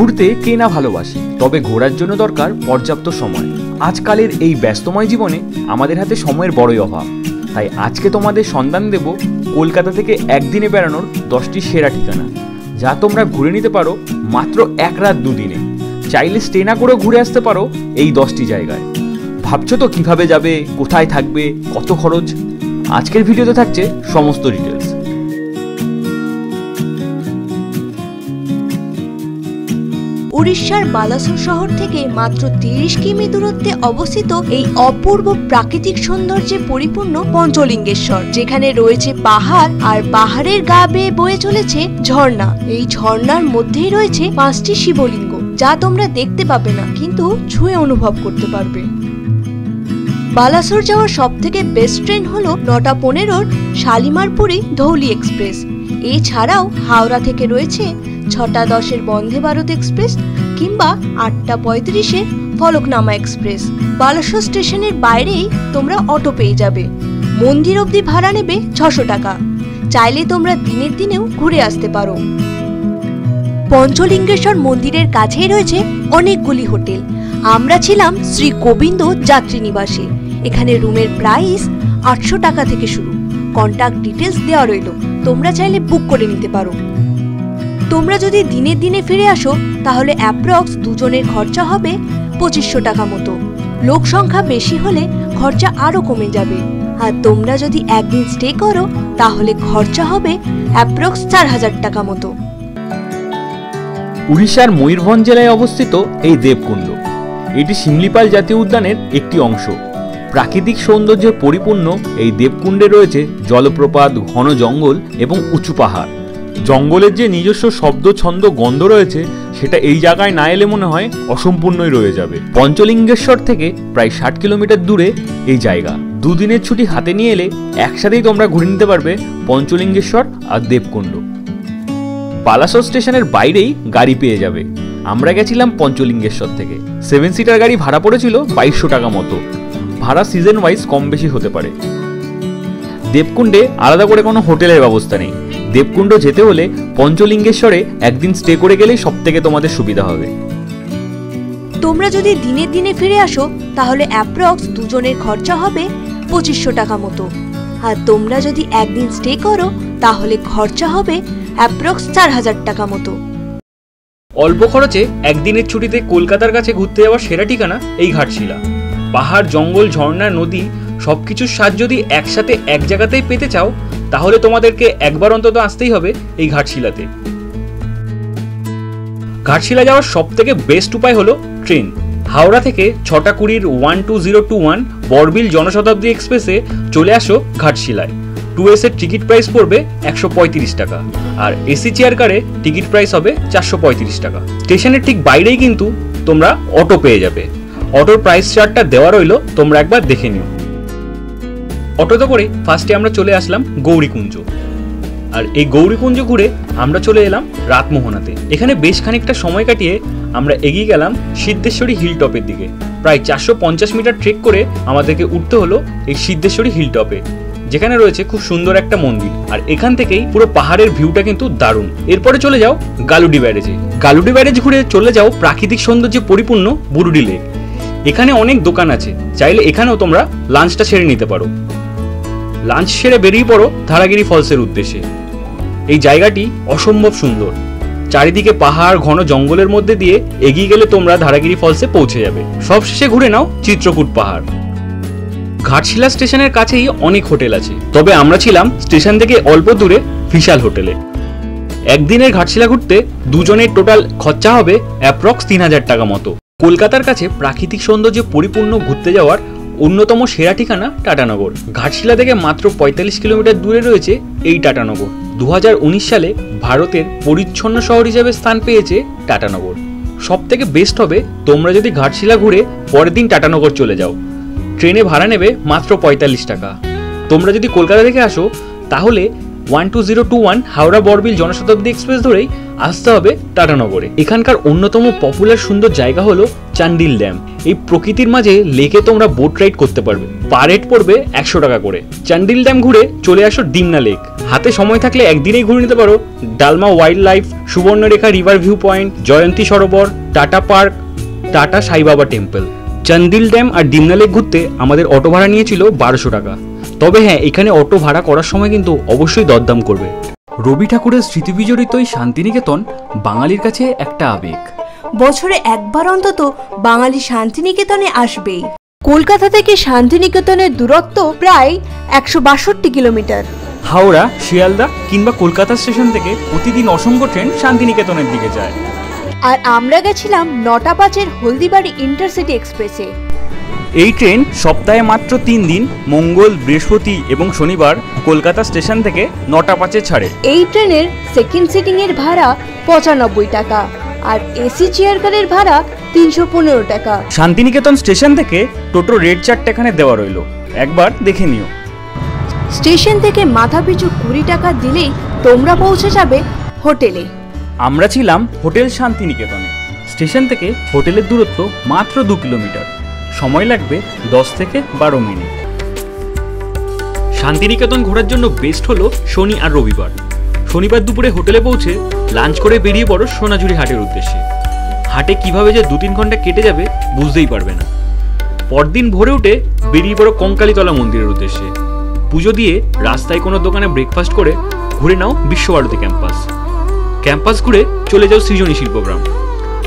ঘুরতে কে না ভালোবাসে, তবে ঘোরার জন্য দরকার পর্যাপ্ত সময়। আজকালের এই ব্যস্তময় জীবনে আমাদের হাতে সময়ের বড়ই অভাব। তাই আজকে তোমাদের সন্ধান দেব কলকাতা থেকে একদিনে বেড়ানোর 10টি সেরা ঠিকানা, যা তোমরা ঘুরে নিতে পারো মাত্র 1 রাত 2 দিনে। চাইলে স্টে না করেও ঘুরে আসতে পারো এই 10টি জায়গায়। ভাবছো তো কিভাবে যাবে, কোথায় থাকবে, কত খরচ? আজকের ভিডিওতে থাকছে সমস্ত ডিটেলস। উড়িষ্যার বালাসোর শহর থেকে মাত্র 30 কিমি দূরত্বে অবস্থিত এই অপূর্ব প্রাকৃতিক সৌন্দর্যে পরিপূর্ণ পঞ্চলিঙ্গেশ্বর, যেখানে রয়েছে পাহাড় আর পাহাড়ের গা বেয়ে বয়ে চলেছে ঝর্ণা। এই ঝর্ণার মধ্যেই রয়েছে 5টি শিবলিঙ্গ, যা তোমরা দেখতে পাবে না কিন্তু ছুঁয়ে অনুভব করতে পারবে। বালাসোর যাওয়ার সব থেকে বেস্ট ট্রেন হলো 9:15 শালিমারপুরি ধৌলি এক্সপ্রেস। এছাড়াও হাওড়া থেকে রয়েছে 6:10 বন্দে ভারত এক্সপ্রেস কিংবা 8:35 ফলকনামা এক্সপ্রেস। বালাসোর স্টেশনের বাইরেই তোমরা অটো পেয়ে যাবে। মন্দির অবধি ভাড়া নেবে 600 টাকা। চাইলে তোমরা দিনের দিনেও ঘুরে আসতে পারো। পঞ্চলিঙ্গেশ্বর মন্দিরের কাছেই রয়েছে অনেকগুলি হোটেল। আমরা ছিলাম শ্রী গোবিন্দ যাত্রী নিবাসে। এখানে রুমের প্রাইস 800 টাকা থেকে শুরু। কন্টাক্ট ডিটেলস দেওয়া রইল, তোমরা চাইলে বুক করে নিতে পারো। তোমরা যদি দিনের দিনে ফিরে আসো তাহলে অ্যাপ্রক্স দুজনের খরচা হবে 2500 টাকা মতো। লোক সংখ্যা বেশি হলে খরচা আরো কমে যাবে। আর তোমরা যদি একদিন স্টে করো তাহলে খরচা হবে অ্যাপ্রক্স 4000 টাকা মতো। উড়িষ্যার ময়ূরভঞ্জ জেলায় অবস্থিত এই দেবকুণ্ড, এটি শিমলিপাল জাতীয় উদ্যানের একটি অংশ। প্রাকৃতিক সৌন্দর্যে পরিপূর্ণ এই দেবকুণ্ডে রয়েছে জলপ্রপাত, ঘন জঙ্গল এবং উঁচু পাহাড়। জঙ্গলের যে নিজস্ব শব্দ, ছন্দ, গন্ধ রয়েছে সেটা এই জায়গায় না এলে মনে হয় অসম্পূর্ণই রয়ে যাবে। পঞ্চলিঙ্গেশ্বর থেকে প্রায় 60 কিলোমিটার দূরে এই জায়গা। 2 দিনের ছুটি হাতে নিয়ে এলে একসাথেই তোমরা ঘুরে নিতে পারবে পঞ্চলিঙ্গেশ্বর আর দেবকুণ্ড। বালাসোর স্টেশনের বাইরেই গাড়ি পেয়ে যাবে। আমরা গেছিলাম পঞ্চলিঙ্গেশ্বর থেকে। 7 সিটার গাড়ি ভাড়া পড়েছিল 2200 টাকা মতো। ভাড়া সিজন ওয়াইজ কম বেশি হতে পারে। দেবকুণ্ডে আলাদা করে কোনো হোটেলের ব্যবস্থা নেই। দেবকুণ্ড যেতে হলে পঞ্চলিঙ্গেশ্বরে একদিন স্টে করে গেলেই সব থেকে তোমাদের সুবিধা হবে। তোমরা যদি দিনের দিনে ফিরে আসো তাহলে অ্যাপ্রক্স দুজনের খরচা হবে 2500 টাকা মতো। আর তোমরা যদি একদিন স্টে করো তাহলে খরচা হবে অ্যাপ্রক্স 4000 টাকা মতো। অল্প খরচে একদিনের ছুটিতে কলকাতার কাছে ঘুরতে যাওয়ার সেরা ঠিকানা এই ঘাটশিলা। পাহাড়, জঙ্গল, ঝর্ণা, নদী সবকিছুর স্বাদ যদি একসাথে এক জায়গাতেই পেতে চাও তাহলে তোমাদেরকে একবার অন্তত আসতেই হবে এই ঘাটশিলাতে। ঘাটশিলা যাওয়ার সব থেকে বেস্ট উপায় হলো ট্রেন। হাওড়া থেকে 6:20 12021 বড়বিল জনশতাব্দী এক্সপ্রেসে চলে আসো ঘাটশিলায়। 2S এর টিকিট প্রাইস পড়বে 135 টাকা আর এসি চেয়ার কারে টিকিট প্রাইস হবে 435 টাকা। স্টেশনের ঠিক বাইরেই কিন্তু তোমরা অটো পেয়ে যাবে। অটোর প্রাইস চার্টটা দেওয়া রইল, তোমরা একবার দেখে নিও। অটোতে করে ফার্স্টে আমরা চলে আসলাম গৌরীকুঞ্জ। আর এই গৌরীকুঞ্জ ঘুরে আমরা চলে এলাম রাতমোহনাতে। এখানে বেশ খানিকটা সময় কাটিয়ে আমরা এগিয়ে গেলাম সিদ্ধেশ্বরী হিল টপের দিকে। প্রায় 450 মিটার ট্রেক করে আমাদেরকে উঠতে হলো এই সিদ্ধেশ্বরী হিল টপে, যেখানে রয়েছে খুব সুন্দর একটা মন্দির। আর এখান থেকেই পুরো পাহাড়ের ভিউটা কিন্তু দারুণ। এরপরে চলে যাও গালুডি ব্যারেজে। গালুডি ব্যারেজ ঘুরে চলে যাও প্রাকৃতিক সৌন্দর্যে পরিপূর্ণ বুরুডি লেক। এখানে অনেক দোকান আছে, চাইলে এখানেও তোমরা লাঞ্চটা সেরে নিতে পারো। লাঞ্চ সেরে বেরিয়ে পড়ো ধারাগিরি ফলসের উদ্দেশ্যে। এই জায়গাটি অসম্ভব সুন্দর। চারিদিকে পাহাড়, ঘন জঙ্গলের মধ্যে দিয়ে এগিয়ে গেলে তোমরা ধারাগিরি ফলসে পৌঁছে যাবে। সবশেষে ঘুরে নাও চিত্রকূট পাহাড়। ঘাটশিলা স্টেশনের কাছেই অনেক হোটেল আছে, তবে আমরা ছিলাম স্টেশন থেকে অল্প দূরে বিশাল হোটেলে। একদিনের ঘাটশিলা ঘুরতে দুজনের টোটাল খরচা হবে অ্যাপ্রক্স 3000 টাকা মতো। কলকাতার কাছে প্রাকৃতিক সৌন্দর্যে পরিপূর্ণ ঘুরতে যাওয়ার অন্যতম সেরা ঠিকানা টাটানগর। ঘাটশিলা থেকে মাত্র 45 কিলোমিটার দূরে রয়েছে এই টাটানগর। 2019 সালে ভারতের পরিচ্ছন্ন শহর হিসেবে স্থান পেয়েছে টাটানগর। সব থেকে বেস্ট হবে তোমরা যদি ঘাটশিলা ঘুরে পরের দিন টাটানগর চলে যাও। ট্রেনে ভাড়া নেবে মাত্র 45 টাকা। তোমরা যদি কলকাতা থেকে আসো তাহলে 12021 হাওড়া বড়বিল জনশতাব্দী এক্সপ্রেস ধরেই আসতে হবে টাটানগরে। এখানকার অন্যতম পপুলার সুন্দর জায়গা হলো চান্ডিল ড্যাম। এই প্রকৃতির মাঝে লেকে তোমরা বোট রাইড করতে পারবে। পার হেড পড়বে 100 টাকা করে। চান্ডিল ড্যাম ঘুরে চলে আসো ডিমনা লেক। হাতে সময় থাকলে একদিনেই ঘুরে নিতে পারো Dalma wildlife, Subarnarekha river view point, Jayanti Sarovar, Tata park, Tata Saibaba temple. Chandil dam আর ডিমনা লেক ঘুরতে আমাদের অটো ভাড়া নিয়েছিল 1200 টাকা। তবে হ্যাঁ, এখানে অটো ভাড়া করার সময় কিন্তু অবশ্যই দরদাম করবে। রবি ঠাকুরের স্মৃতিবিজড়িত এই শান্তিনিকেতন বাঙালির কাছে একটা আবেগ। বছরে একবার অন্তত বাঙালি শান্তিনিকেতনে আসবেই। কলকাতা থেকে শান্তিনিকেতনের দূরত্ব প্রায় 162 কিলোমিটার। হাওড়া, শিয়ালদা কিংবা কলকাতা স্টেশন থেকে প্রতিদিন অসংখ্য ট্রেন শান্তিনিকেতনের দিকে যায়। আর আমরা গেছিলাম 9টা 5-এর হলদিবাড়ি ইন্টারসিটি এক্সপ্রেসে। এই ট্রেন সপ্তাহে মাত্র 3 দিন, মঙ্গল, বৃহস্পতি এবং শনিবার কলকাতা স্টেশন থেকে 9টা 5-এ ছাড়ে। এই ট্রেনের সেকেন্ড সিটিং এর ভাড়া 95 টাকা আর এসি চেয়ার কারের ভাড়া 315 টাকা। শান্তিনিকেতন স্টেশন থেকে টোটো রেড চার্ট এখানে দেওয়া রইল, একবার দেখে নিও। স্টেশন থেকে মাথাপিছু 20 টাকা দিলেই তোমরা পৌঁছে যাবে হোটেলে। আমরা ছিলাম হোটেল শান্তিনিকেতনে। স্টেশন থেকে হোটেলের দূরত্ব মাত্র 2 কিলোমিটার, সময় লাগবে 10 থেকে 12 মিনিট। শান্তিনিকেতন ঘোরার জন্য বেস্ট হলো শনি আর রবিবার। শনিবার দুপুরে হোটেলে পৌঁছে লাঞ্চ করে বেরিয়ে পড়ো সোনাঝুরি হাটের উদ্দেশ্যে। হাটে কিভাবে যে 2-3 ঘন্টা কেটে যাবে বুঝতেই পারবে না। পরদিন ভোরে উঠে বেরিয়ে পড়ো কঙ্কালীতলা মন্দিরের উদ্দেশ্যে। পুজো দিয়ে রাস্তায় কোনো দোকানে ব্রেকফাস্ট করে ঘুরে নাও বিশ্বভারতী ক্যাম্পাস। ক্যাম্পাস ঘুরে চলে যাও সৃজনী শিল্পগ্রাম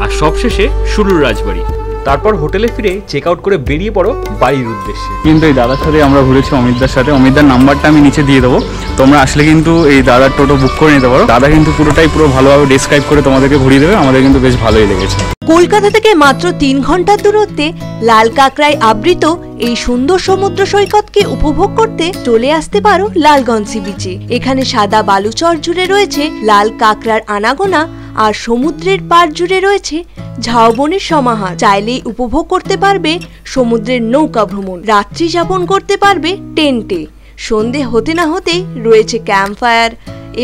আর সবশেষে শুরুর রাজবাড়ি। তারপর হোটেলে ফিরে চেক আউট করে বেরিয়ে পড়ো বাড়ির উদ্দেশ্যে। কিন্তু এই দাদার সাথে আমরা ঘুরেছি অমিতদার সাথে। অমিতদার নাম্বারটা আমি নিচে দিয়ে দেবো, তোমরা আসলে কিন্তু এই দাদার টোটো বুক করে নিতে পারো। দাদা কিন্তু পুরো ভালোভাবে ডেসক্রাইব করে তোমাদেরকে ঘুরিয়ে দেবে। আমাদের কিন্তু বেশ ভালোই লেগেছে। কলকাতা থেকে মাত্র 3 ঘন্টার দূরত্বে লাল কাঁকড়ায় আবৃত এই সুন্দর সমুদ্র সৈকতকে উপভোগ করতে চলে আসতে পারো লালগঞ্জ সি বিচে। এখানে সাদা বালুচর জুড়ে রয়েছে লাল কাঁকড়ার আনাগোনা আর সমুদ্রের পাড় জুড়ে রয়েছে ঝাউবনের সমাহার। চাইলেই উপভোগ করতে পারবে সমুদ্রের নৌকা ভ্রমণ, রাত্রি যাপন করতে পারবে টেন্টে। সন্ধে হতে না হতেই রয়েছে ক্যাম্প ফায়ার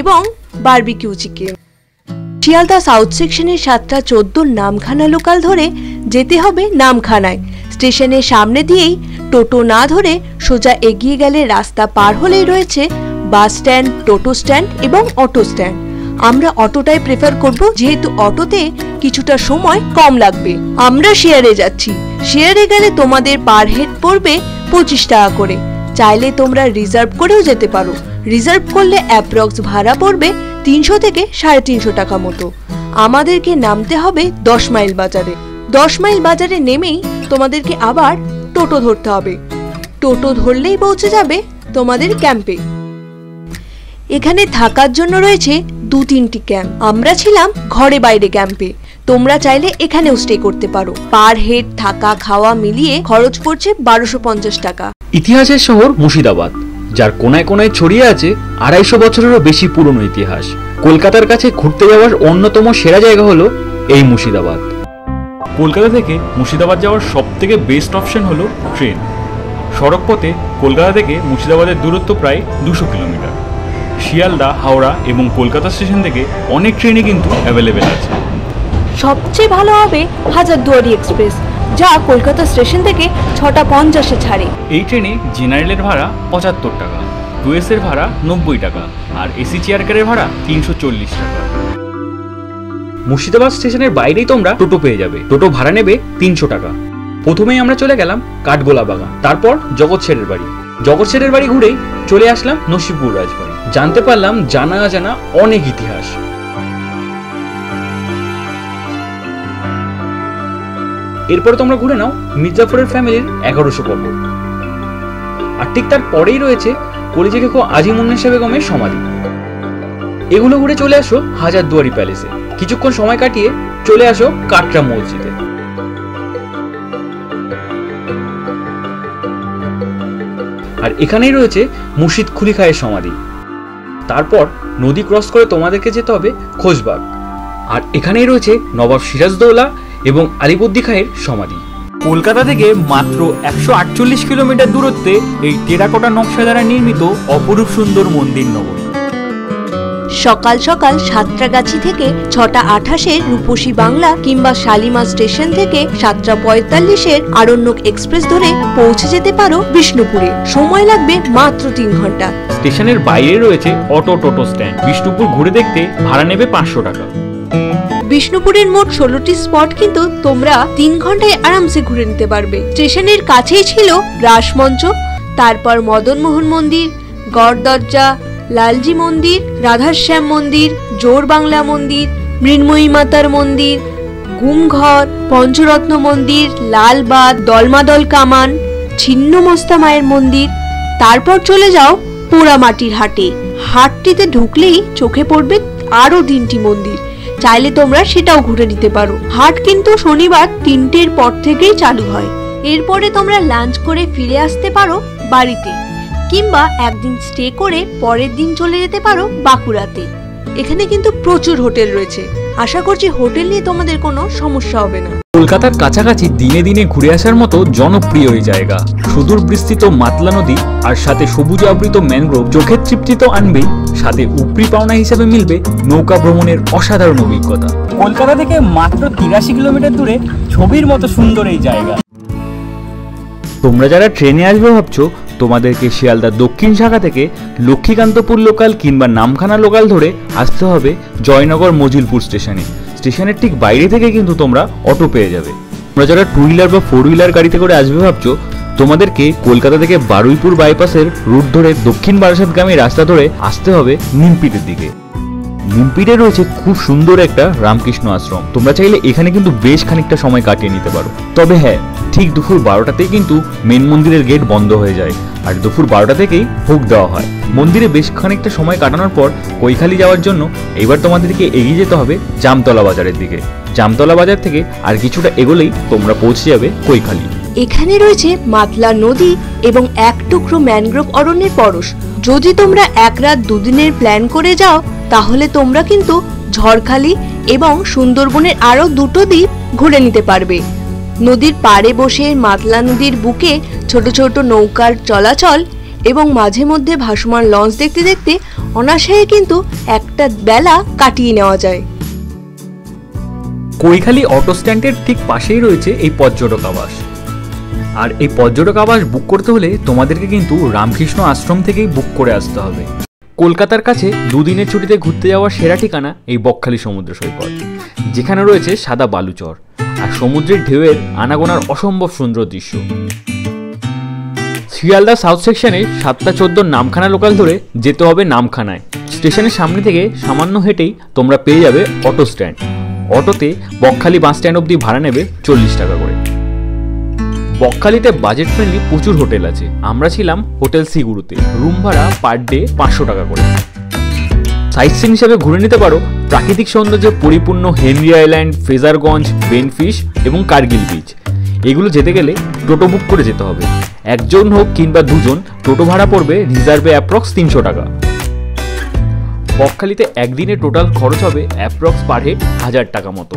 এবং বারবিকিউ চিকেন। শিয়ালদা সাউথ সেকশনের 7টা-14 নামখানা লোকাল ধরে যেতে হবে নামখানায়। স্টেশনের সামনে দিয়েই টোটো না ধরে সোজা এগিয়ে গেলে রাস্তা পার হলেই রয়েছে বাস স্ট্যান্ড, টোটো স্ট্যান্ড এবং অটো স্ট্যান্ড। আমরা অটোটাই প্রেফার করব, যেহেতু অটোতে কিছুটা সময় কম লাগবে। আমরা শেয়ারে যাচ্ছি। শেয়ারে গেলে তোমাদের পার হেড পড়বে 25 টাকা করে। চাইলে তোমরা রিজার্ভ করেও যেতে পারো। রিজার্ভ করলে অ্যাপ্রক্স ভাড়া পড়বে 300 থেকে 350 টাকা মতো। আমাদেরকে নামতে হবে 10 মাইল বাজারে। 10 মাইল বাজারে নেমেই তোমাদেরকে আবার টোটো ধরতে হবে। টোটো ধরলেই পৌঁছে যাবে তোমাদের ক্যাম্পে। এখানে থাকার জন্য রয়েছে 2-3টি ক্যাম্প। আমরা ছিলাম ঘরে বাইরে ক্যাম্পে। তোমরা চাইলে এখানেও স্টে করতে পারো। পার হেড থাকা খাওয়া মিলিয়ে খরচ পড়ছে 1250 টাকা। ইতিহাসের শহর মুর্শিদাবাদ, যার কোনায় কোনায় ছড়িয়ে আছে 250 বছরেরও বেশি পুরনো ইতিহাস। কলকাতার কাছে ঘুরতে যাওয়ার অন্যতম সেরা জায়গা হলো এই মুর্শিদাবাদ। কলকাতা থেকে মুর্শিদাবাদ যাওয়ার সবথেকে বেস্ট অপশন হলো ট্রেন। সড়ক পথে কলকাতা থেকে মুর্শিদাবাদের দূরত্ব প্রায় 200 কিলোমিটার। শিয়ালদা, হাওড়া এবং কলকাতা স্টেশন থেকে অনেক ট্রেনই কিন্তু অ্যাভেলেবেল আছে। সবচেয়ে ভালো হবে হাজারদুয়ারি এক্সপ্রেস, যা কলকাতা স্টেশন থেকে 6:50-এ ছাড়ে। এই ট্রেনে জেনারেলের ভাড়া 75 টাকা, 2S এর ভাড়া 90 টাকা আর এসি চেয়ার কারের ভাড়া 340 টাকা। মুর্শিদাবাদ স্টেশনের বাইরেই তোমরা টোটো পেয়ে যাবে। টোটো ভাড়া নেবে 300 টাকা। প্রথমেই আমরা চলে গেলাম কাঠগোলা বাগান, তারপর জগৎ শেঠের বাড়ি। জগৎ শেঠের বাড়ি ঘুরেই চলে আসলাম নসিপুর রাজবাড়ি। জানতে পারলাম জানা অজানা অনেক ইতিহাস। এরপরে তোমরা ঘুরে নাও মির্জাফরের ফ্যামিলির 1100 কবর। আর ঠিক তার পরেই রয়েছে কলিজে খেকো আজিমুন্নেসা বেগমের সমাধি। এগুলো ঘুরে চলে আসো হাজারদুয়ারি প্যালেসে। কিছুক্ষণ সময় কাটিয়ে চলে আসো কাটরা মসজিদে। আর এখানেই রয়েছে মুর্শিদ কুলি খায়ের সমাধি। তারপর নদী ক্রস করে তোমাদেরকে যেতে হবে খোশবাগ। আর এখানেই রয়েছে নবাব সিরাজদৌলা এবং আলিবর্দী খায়ের সমাধি। কলকাতা থেকে মাত্র 148 কিলোমিটার দূরত্বে এই টেরাকোটা নকশা দ্বারা নির্মিত অপরূপ সুন্দর মন্দির নগরী। সকাল সকাল সাঁতরাগাছি থেকে 6:28 রূপসী বাংলা কিংবা শালিমার স্টেশন থেকে 7:45 আরণ্যক এক্সপ্রেস ধরে পৌঁছে যেতে পারো বিষ্ণুপুরে। সময় লাগবে মাত্র 3 ঘন্টা। স্টেশনের বাইরে রয়েছে অটো টোটো স্ট্যান্ড। বিষ্ণুপুর ঘুরে দেখতে ভাড়া নেবে 500 টাকা। বিষ্ণুপুরের মোট 16টি স্পট কিন্তু তোমরা 3 ঘন্টায় আরামসে ঘুরে নিতে পারবে। স্টেশনের কাছেই ছিল রাসমঞ্চ, তারপর মদনমোহন মন্দির, গড়দরজা, লালজি মন্দির, রাধাশ্যাম মন্দির, জোর বাংলা মন্দির, মৃন্ময়ী মাতার মন্দির, গুমঘর, পঞ্চরত্ন মন্দির, লালবাগ, দলমাদল কামান, ছিন্নমস্তা মায়ের মন্দির। তারপর চলে যাও পোড়ামাটির হাটে। হাটটিতে ঢুকলেই চোখে পড়বে আরো 3টি মন্দির, চাইলে তোমরা সেটাও ঘুরে নিতে পারো। হাট কিন্তু শনিবার 3টের পর থেকেই চালু হয়। এরপরে তোমরা লাঞ্চ করে ফিরে আসতে পারো বাড়িতে, কিংবা একদিন স্টে করে পরের দিন চলে যেতে পারো বাঁকুড়াতে। এখানে কিন্তু প্রচুর হোটেল রয়েছে, আশা করছি হোটেল নিয়ে তোমাদের কোনো সমস্যা হবে না। কলকাতার কাছাকাছি দিনে দিনে ঘুরে আসার মতো জনপ্রিয় এই জায়গা। সুদূর বিস্তৃত মাতলা নদী আর সাথে সবুজ আবৃত ম্যানগ্রোভ চোখের তৃপ্তি তো আনবেই, সাথে উপরি পাওনা হিসেবে মিলবে নৌকা ভ্রমণের অসাধারণ অভিজ্ঞতা। কলকাতা থেকে মাত্র 83 কিলোমিটার দূরে ছবির মতো সুন্দর এই জায়গা। তোমরা যারা ট্রেনে আসবে ভাবছো, তোমাদেরকে শিয়ালদা দক্ষিণ শাখা থেকে লক্ষ্মীকান্তপুর লোকাল কিংবা নামখানা লোকাল ধরে আসতে হবে জয়নগর মজিলপুর স্টেশনে। স্টেশনের ঠিক বাইরে থেকে কিন্তু তোমরা অটো পেয়ে যাবে। তোমরা যারা 2 হুইলার বা 4 হুইলার গাড়িতে করে আসবে ভাবছো, তোমাদেরকে কলকাতা থেকে বারুইপুর বাইপাসের রুট ধরে দক্ষিণ বারাসাতগামী রাস্তা ধরে আসতে হবে নিমপিটের দিকে। নিমপিটে রয়েছে খুব সুন্দর একটা রামকৃষ্ণ আশ্রম। তোমরা চাইলে এখানে কিন্তু বেশ খানিকটা সময় কাটিয়ে নিতে পারো। তবে হ্যাঁ, ঠিক দুপুর 12টাতেই কিন্তু মেন মন্দিরের গেট বন্ধ হয়ে যায়, আর দুপুর 12টা থেকেই ভোগ দেওয়া হয়। মন্দিরে বেশ খানিকটা সময় কাটানোর পর কৈখালি যাওয়ার জন্য এবার তোমাদেরকে এগিয়ে যেতে হবে জামতলা বাজারের দিকে। জামতলা বাজার থেকে আর কিছুটা এগোলেই তোমরা পৌঁছে যাবে কৈখালি। এখানে রয়েছে মাতলা নদী এবং এক টুকরো ম্যানগ্রোভ অরণ্যের পরশ। যদি তোমরা 1 রাত 2 দিনের প্ল্যান করে যাও, তাহলে তোমরা কিন্তু ঝড়খালি এবং সুন্দরবনের আরো 2টো দ্বীপ ঘুরে নিতে পারবে। নদীর পাড়ে বসে মাতলা নদীর বুকে ছোট ছোট নৌকার চলাচল এবং মাঝে মধ্যে ভাসমান লঞ্চ দেখতে দেখতে অনায়াসে কিন্তু একটা বেলা কাটিয়ে নেওয়া যায়। কৈখালি অটো স্ট্যান্ডের ঠিক পাশেই রয়েছে এই পর্যটক আবাস। আর এই পর্যটক আবাস বুক করতে হলে তোমাদেরকে কিন্তু রামকৃষ্ণ আশ্রম থেকেই বুক করে আসতে হবে। কলকাতার কাছে 2 দিনের ছুটিতে ঘুরতে যাওয়ার সেরা ঠিকানা এই বকখালি সমুদ্র সৈকত, যেখানে রয়েছে সাদা বালুচর আর সমুদ্রের ঢেউয়ের আনাগোনার অসম্ভব সুন্দর দৃশ্য। শিয়ালদা সাউথ সেকশনে 7টা-14 নামখানা লোকাল ধরে যেতে হবে নামখানায়। স্টেশনের সামনে থেকে সামান্য হেঁটেই তোমরা পেয়ে যাবে অটো স্ট্যান্ড। অটোতে বকখালি বাস স্ট্যান্ড অব্দি ভাড়া নেবে 40 টাকা করে। বকখালিতে বাজেট ফ্রেন্ডলি প্রচুর হোটেল আছে। আমরা ছিলাম হোটেল সিগুরুতে, রুম ভাড়া পার ডে 500 টাকা করে। সাইট সিন হিসেবে ঘুরে নিতে পারো প্রাকৃতিক সৌন্দর্যে পরিপূর্ণ হেনরি আইল্যান্ড, ফ্রেজারগঞ্জ, বেনফিশ এবং কার্গিল বিচ। এগুলো যেতে গেলে টোটো বুক করে যেতে হবে। একজন হোক কিংবা দুজন, টোটো ভাড়া পড়বে রিজার্ভে অ্যাপ্রক্স 300 টাকা। বকখালিতে একদিনে টোটাল খরচ হবে অ্যাপ্রক্স পার হেড 1000 টাকা মতো।